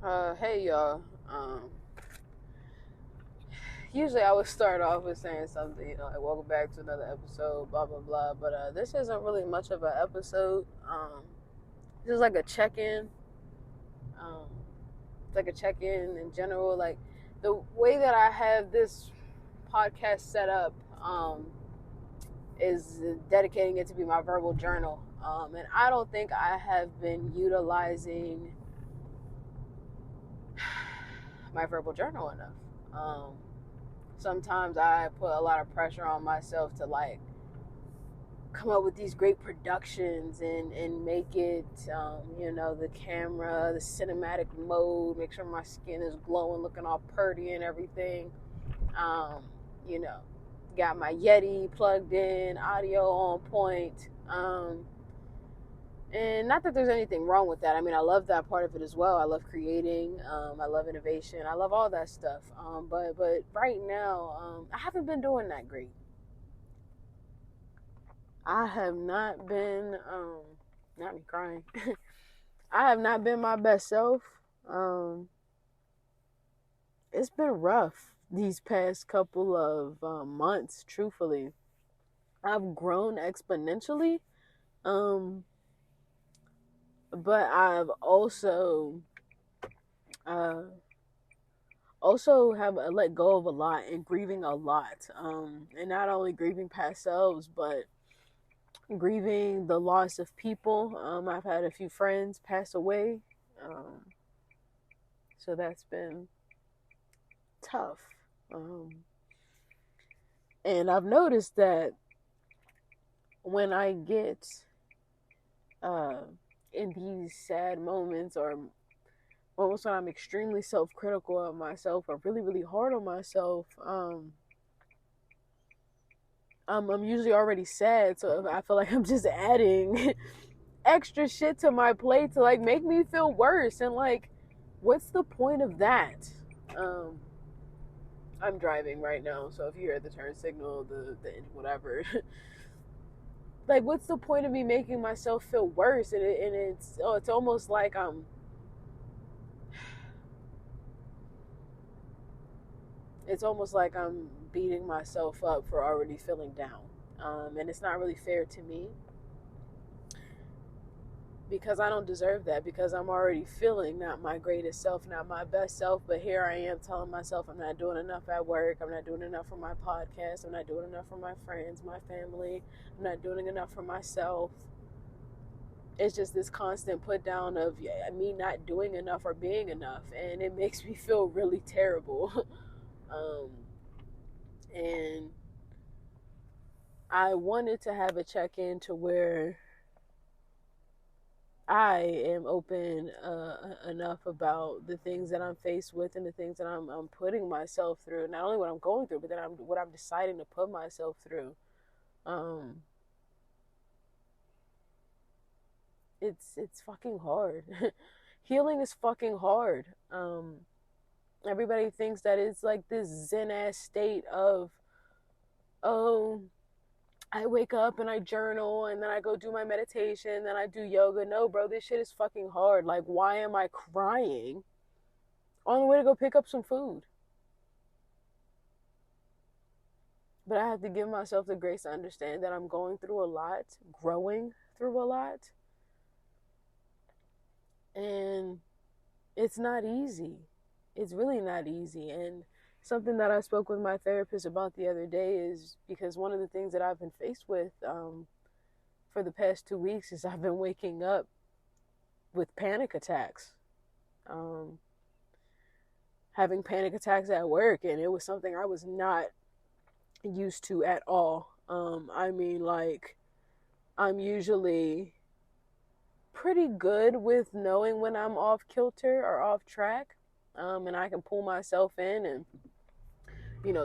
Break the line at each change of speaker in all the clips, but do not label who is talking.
Hey y'all. Usually I would start off with saying something, like welcome back to another episode, blah blah blah. But this isn't really much of an episode. This is like a check-in. Um, it's like a check-in in general. Like the way that I have this podcast set up, is dedicating it to be my verbal journal. And I don't think I have been utilizing my verbal journal enough. Sometimes I put a lot of pressure on myself to like come up with these great productions and make it, the camera, the cinematic mode, make sure my skin is glowing, looking all purty and everything. Um, you know, got my Yeti plugged in, audio on point. And not that there's anything wrong with that. I mean, I love that part of it as well. I love creating. I love innovation. I love all that stuff. But right now, I haven't been doing that great. I have not been. Not me crying. I have not been my best self. It's been rough these past couple of months. Truthfully, I've grown exponentially. But I've uh, also have let go of a lot and grieving a lot. And not only grieving past selves, but grieving the loss of people. I've had a few friends pass away, um, so that's been tough. Um, and I've noticed that when I get uh, in these sad moments or moments when I'm extremely self-critical of myself or really, really hard on myself, I'm usually already sad. So I feel like I'm just adding extra shit to my plate to like make me feel worse. And like, what's the point of that? Um, I'm driving right now, so if you hear the turn signal, the whatever, like, what's the point of me making myself feel worse? And it's almost like I'm beating myself up for already feeling down. And it's not really fair to me because I don't deserve that, because I'm already feeling not my greatest self, not my best self. But here I am telling myself I'm not doing enough at work. I'm not doing enough for my podcast. I'm not doing enough for my friends, my family. I'm not doing enough for myself. It's just this constant put down of me not doing enough or being enough. And it makes me feel really terrible. um, and I wanted to have a check-in to where I am open enough about the things that I'm faced with and the things that I'm putting myself through. Not only what I'm going through, but then what I'm deciding to put myself through. Um, it's fucking hard. Healing is fucking hard. Everybody thinks that it's like this zen ass state of, oh, I wake up and I journal and then I go do my meditation and then I do yoga. No, bro, this shit is fucking hard. Like, why am I crying on the way to go pick up some food? But I have to give myself the grace to understand that I'm going through a lot, growing through a lot. And it's not easy. It's really not easy. And something that I spoke with my therapist about the other day is because one of the things that I've been faced with for the past 2 weeks is I've been waking up with panic attacks, um, having panic attacks at work, and it was something I was not used to at all. I mean, like, I'm usually pretty good with knowing when I'm off kilter or off track, and I can pull myself in and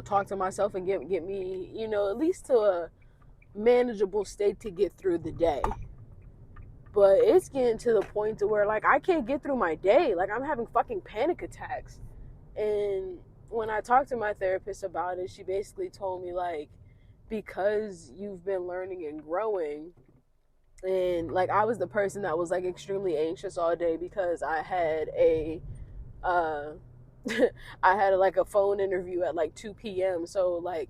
talk to myself and get me at least to a manageable state to get through the day. But it's getting to the point to where like I can't get through my day. Like, I'm having fucking panic attacks. And when I talked to my therapist about it, she basically told me, like, because you've been learning and growing, and like I was the person that was like extremely anxious all day because I had a uh, I had like a phone interview at like 2 p.m. So like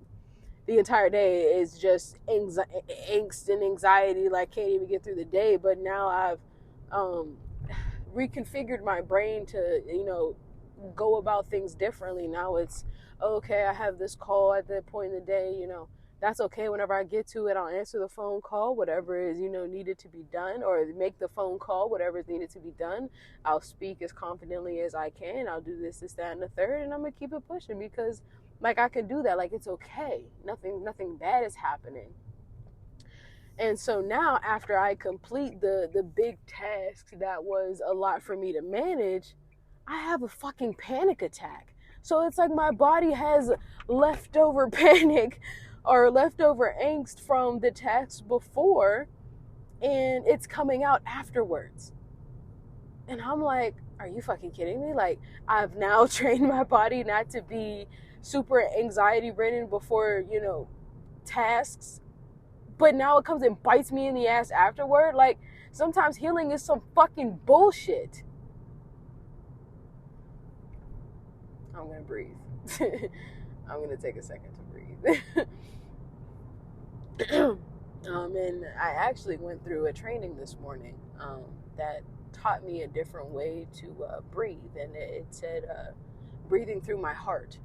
the entire day is just angst and anxiety. Like can't even get through the day. But now I've um, reconfigured my brain to go about things differently. Now it's okay. I have this call at that point in the day. That's okay. Whenever I get to it, I'll answer the phone call, whatever is needed to be done, or make the phone call, whatever is needed to be done. I'll speak as confidently as I can. I'll do this, that, and the third, and I'm gonna keep it pushing because, like, I can do that. Like, it's okay. Nothing bad is happening. And so now, after I complete the big task that was a lot for me to manage, I have a fucking panic attack. So it's like my body has leftover panic or leftover angst from the tasks before, and it's coming out afterwards. And I'm like, are you fucking kidding me? Like, I've now trained my body not to be super anxiety ridden before, tasks, but now it comes and bites me in the ass afterward. Like, sometimes healing is some fucking bullshit. I'm gonna breathe. I'm gonna take a second to breathe. And I actually went through a training this morning that taught me a different way to breathe, and it said breathing through my heart.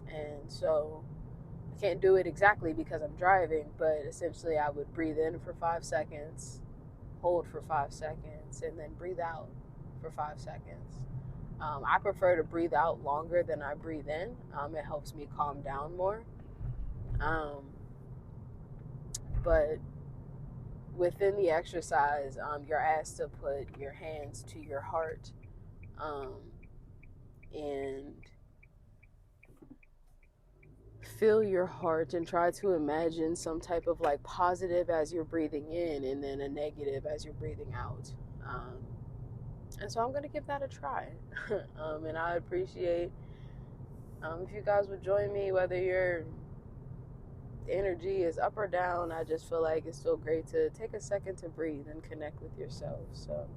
And so I can't do it exactly because I'm driving, but essentially I would breathe in for 5 seconds, hold for 5 seconds, and then breathe out for 5 seconds. I prefer to breathe out longer than I breathe in. It helps me calm down more. But within the exercise, you're asked to put your hands to your heart and feel your heart and try to imagine some type of like positive as you're breathing in and then a negative as you're breathing out. And so I'm going to give that a try. And I appreciate if you guys would join me, whether your energy is up or down. I just feel like it's still great to take a second to breathe and connect with yourself. So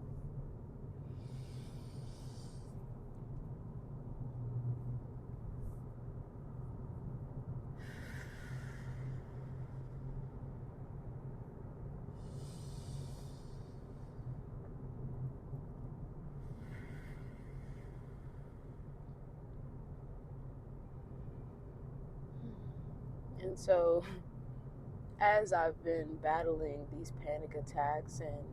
and so as I've been battling these panic attacks, and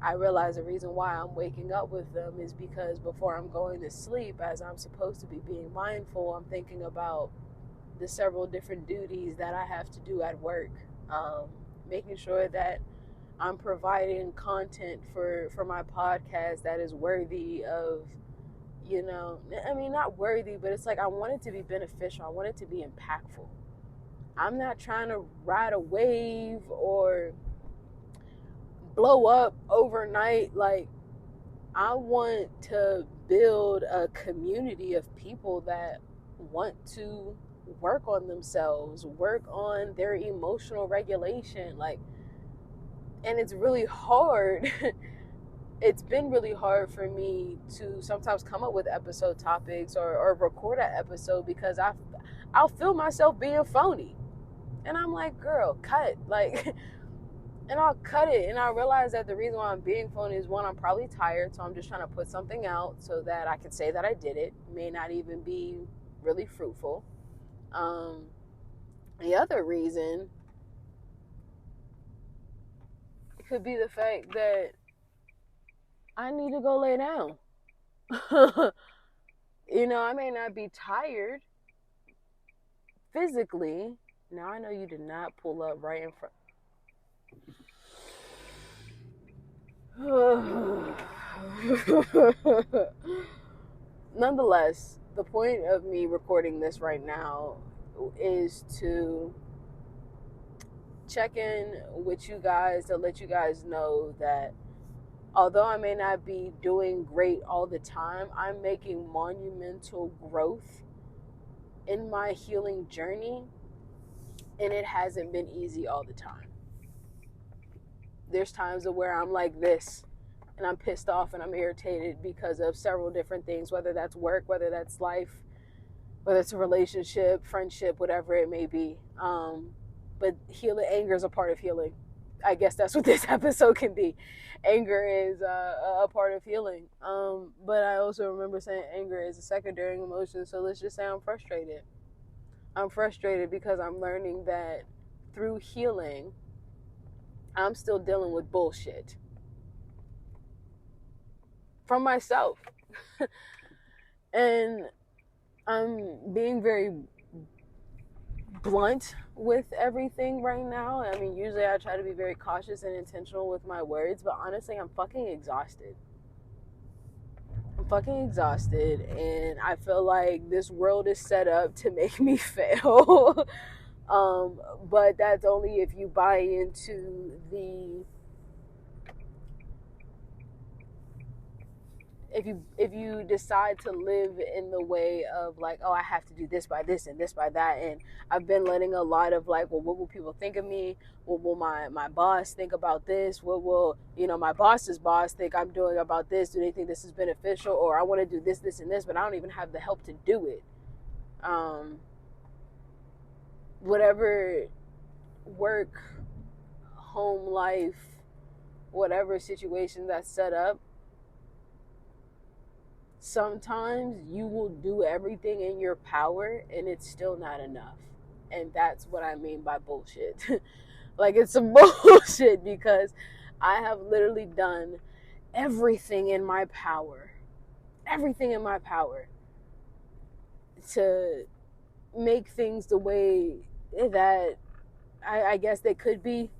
I realize the reason why I'm waking up with them is because before I'm going to sleep, as I'm supposed to be being mindful, I'm thinking about the several different duties that I have to do at work, making sure that I'm providing content for my podcast that is worthy of, not worthy, but it's like I want it to be beneficial. I want it to be impactful. I'm not trying to ride a wave or blow up overnight. Like, I want to build a community of people that want to work on themselves, work on their emotional regulation. Like, and it's really hard. It's been really hard for me to sometimes come up with episode topics or record an episode because I'll feel myself being phony. And I'm like, girl, cut. Like, and I'll cut it. And I realize that the reason why I'm being phony is, one, I'm probably tired. So I'm just trying to put something out so that I can say that I did it. It may not even be really fruitful. The other reason could be the fact that I need to go lay down. I may not be tired physically. Now, I know you did not pull up right in front. Nonetheless, the point of me recording this right now is to check in with you guys, to let you guys know that although I may not be doing great all the time, I'm making monumental growth in my healing journey, and it hasn't been easy all the time. There's times where I'm like this, and I'm pissed off and I'm irritated because of several different things, whether that's work, whether that's life, whether it's a relationship, friendship, whatever it may be. But anger is a part of healing. I guess that's what this episode can be. Anger is a part of healing. But I also remember saying anger is a secondary emotion. So let's just say I'm frustrated. I'm frustrated because I'm learning that through healing, I'm still dealing with bullshit from myself. And I'm being very blunt with everything right now. I mean, usually I try to be very cautious and intentional with my words, but honestly, I'm fucking exhausted. And I feel like this world is set up to make me fail. But that's only if you buy into if you decide to live in the way of like, oh, I have to do this by this and this by that. And I've been letting a lot of like, well, what will people think of me? What will my boss think about this? What will, my boss's boss think I'm doing about this? Do they think this is beneficial? Or I want to do this, this, and this, but I don't even have the help to do it. Whatever work, home life, whatever situation that's set up, sometimes you will do everything in your power and it's still not enough. And that's what I mean by bullshit. Like, it's some bullshit because I have literally done everything in my power to make things the way that I guess they could be,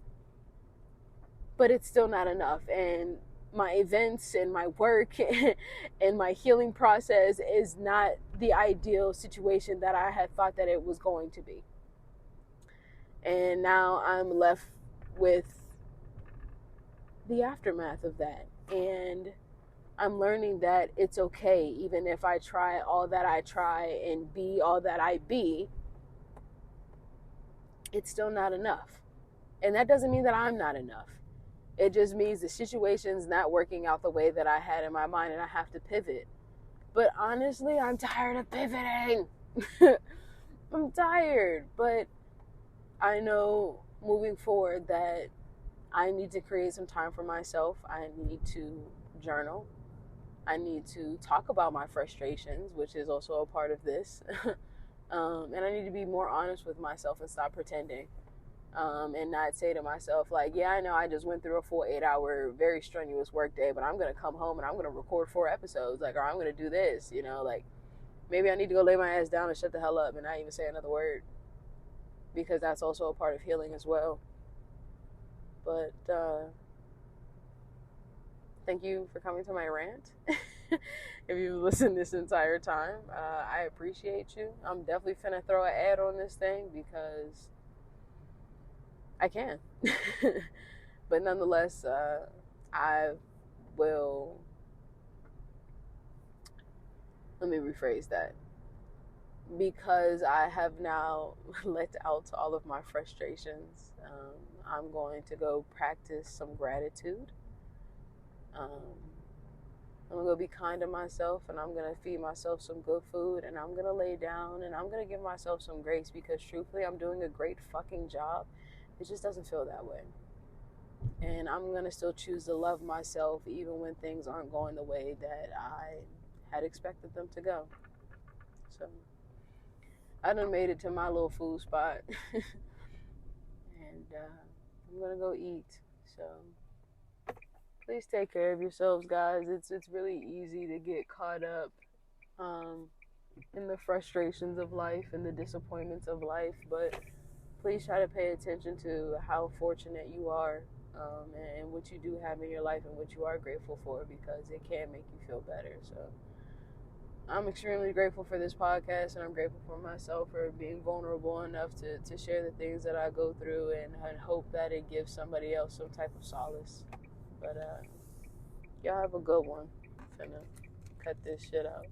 but it's still not enough. And my events and my work and my healing process is not the ideal situation that I had thought that it was going to be. And now I'm left with the aftermath of that. And I'm learning that it's okay, even if I try all that I try and be all that I be, it's still not enough. And that doesn't mean that I'm not enough. It just means the situation's not working out the way that I had in my mind and I have to pivot. But honestly, I'm tired of pivoting. I'm tired. But I know moving forward that I need to create some time for myself. I need to journal. I need to talk about my frustrations, which is also a part of this. And I need to be more honest with myself and stop pretending. And not say to myself, like, yeah, I know I just went through a full 8-hour, very strenuous work day, but I'm going to come home and I'm going to record 4 episodes, like, or I'm going to do this, like, maybe I need to go lay my ass down and shut the hell up and not even say another word, because that's also a part of healing as well. But, thank you for coming to my rant. If you've listened this entire time, I appreciate you. I'm definitely finna throw an ad on this thing because I can. But nonetheless, I will, let me rephrase that. Because I have now let out all of my frustrations, I'm going to go practice some gratitude. I'm going to go be kind to myself, and I'm going to feed myself some good food, and I'm going to lay down, and I'm going to give myself some grace, because truthfully, I'm doing a great fucking job. It just doesn't feel that way. And I'm going to still choose to love myself even when things aren't going the way that I had expected them to go. So I done made it to my little food spot. And I'm going to go eat. So please take care of yourselves, guys. It's really easy to get caught up in the frustrations of life and the disappointments of life. But please try to pay attention to how fortunate you are, and what you do have in your life and what you are grateful for, because it can make you feel better. So I'm extremely grateful for this podcast, and I'm grateful for myself for being vulnerable enough to share the things that I go through, and hope that it gives somebody else some type of solace. But y'all have a good one. I'm finna cut this shit out.